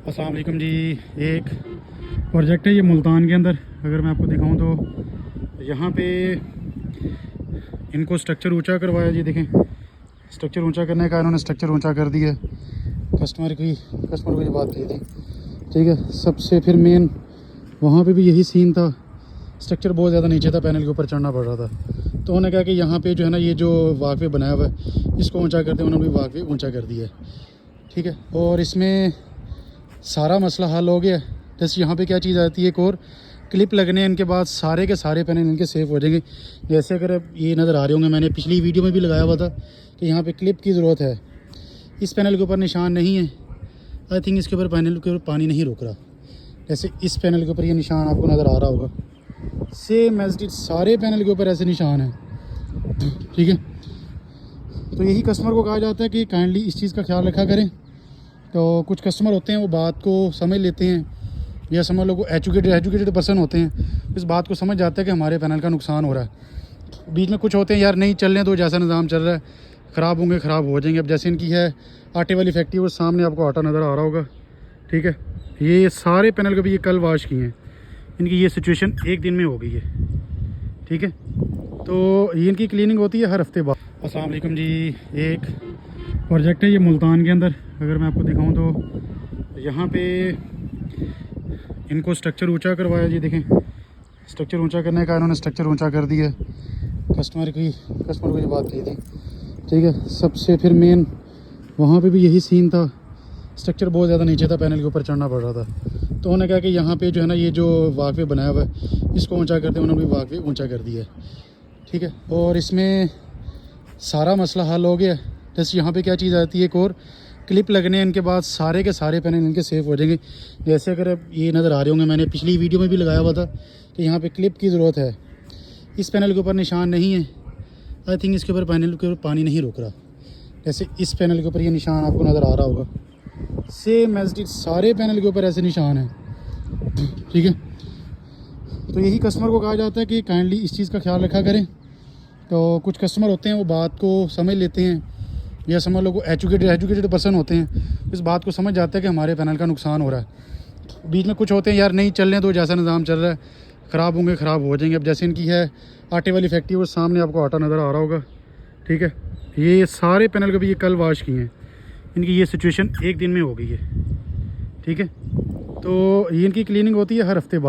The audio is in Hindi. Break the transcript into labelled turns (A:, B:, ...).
A: अस्सलाम वालेकुम जी। एक प्रोजेक्ट है ये मुल्तान के अंदर। अगर मैं आपको दिखाऊं तो यहाँ पे इनको स्ट्रक्चर ऊंचा करवाया जी। देखें, स्ट्रक्चर ऊंचा करने का इन्होंने स्ट्रक्चर ऊंचा कर दिया। कस्टमर को ये बात कही थी, ठीक है। सबसे फिर मेन वहाँ पे भी यही सीन था, स्ट्रक्चर बहुत ज़्यादा नीचे था, पैनल के ऊपर चढ़ना पड़ रहा था। तो उन्होंने कहा कि यहाँ पे जो है ना, ये जो वाकवे बनाया हुआ है इसको ऊंचा करते, उन्होंने भी वाकवे ऊंचा कर दिया है, ठीक है। और इसमें सारा मसला हल हो गया। जैसे यहाँ पे क्या चीज़ आती है, एक और क्लिप लगने इनके बाद सारे के सारे पैनल इनके सेफ हो जाएंगे। जैसे अगर ये नज़र आ रहे होंगे, मैंने पिछली वीडियो में भी लगाया हुआ था कि यहाँ पे क्लिप की ज़रूरत है। इस पैनल के ऊपर निशान नहीं है, आई थिंक इसके ऊपर पैनल के ऊपर पानी नहीं रुक रहा। जैसे इस पैनल के ऊपर ये निशान आपको नज़र आ रहा होगा, सेम एज इट सारे पैनल के ऊपर ऐसे निशान है, ठीक है। तो यही कस्टमर को कहा जाता है कि काइंडली इस चीज़ का ख्याल रखा करें। तो कुछ कस्टमर होते हैं वो बात को समझ लेते हैं, या समझ लो एजुकेटेड पर्सन होते हैं, इस बात को समझ जाते हैं कि हमारे पैनल का नुकसान हो रहा है। बीच में कुछ होते हैं यार नहीं चलने दो, जैसा निज़ाम चल रहा है, ख़राब होंगे ख़राब हो जाएंगे। अब जैसे इनकी है आटे वाली फैक्ट्री, वो सामने आपको आटा नज़र आ रहा होगा, ठीक है। ये सारे पैनल को भी ये कल वॉश किए हैं, इनकी ये सिचुएशन एक दिन में हो गई है, ठीक है। तो ये इनकी क्लीनिंग होती है हर हफ्ते बाद। अस्सलाम वालेकुम जी। एक प्रोजेक्ट है ये मुल्तान के अंदर। अगर मैं आपको दिखाऊं तो यहाँ पे इनको स्ट्रक्चर ऊंचा करवाया जी। देखें, स्ट्रक्चर ऊंचा करने का इन्होंने स्ट्रक्चर ऊंचा कर दिया। कस्टमर को ये बात कही थी, ठीक है। सबसे फिर मेन वहाँ पे भी यही सीन था, स्ट्रक्चर बहुत ज़्यादा नीचे था, पैनल के ऊपर चढ़ना पड़ रहा था। तो उन्होंने कहा कि यहाँ पे जो है ना, ये जो वाकवे बनाया हुआ है इसको ऊंचा करते, उन्होंने भी वाकवे ऊंचा कर दिया है, ठीक है। और इसमें सारा मसला हल हो गया। जैसे यहाँ पे क्या चीज़ आती है, एक और क्लिप लगने इनके बाद सारे के सारे पैनल इनके सेफ हो जाएंगे। जैसे अगर ये नज़र आ रहे होंगे, मैंने पिछली वीडियो में भी लगाया हुआ था कि यहाँ पे क्लिप की ज़रूरत है। इस पैनल के ऊपर निशान नहीं है, आई थिंक इसके ऊपर पैनल के ऊपर पानी नहीं रुक रहा। जैसे इस पैनल के ऊपर ये निशान आपको नज़र आ रहा होगा, सेम एज इट सारे पैनल के ऊपर ऐसे निशान है, ठीक है। तो यही कस्टमर को कहा जाता है कि काइंडली इस चीज़ का ख्याल रखा करें। तो कुछ कस्टमर होते हैं वो बात को समझ लेते हैं, या समझ लो एजुकेटेड पर्सन होते हैं, इस बात को समझ जाते हैं कि हमारे पैनल का नुकसान हो रहा है। बीच में कुछ होते हैं यार नहीं चलने दो, जैसा निज़ाम चल रहा है, ख़राब होंगे ख़राब हो जाएंगे। अब जैसे इनकी है आटे वाली फैक्ट्री, वो सामने आपको आटा नज़र आ रहा होगा, ठीक है। ये सारे पैनल को भी ये कल वॉश किए हैं, इनकी ये सिचुएशन एक दिन में हो गई है, ठीक है। तो ये इनकी क्लीनिंग होती है हर हफ्ते बाद।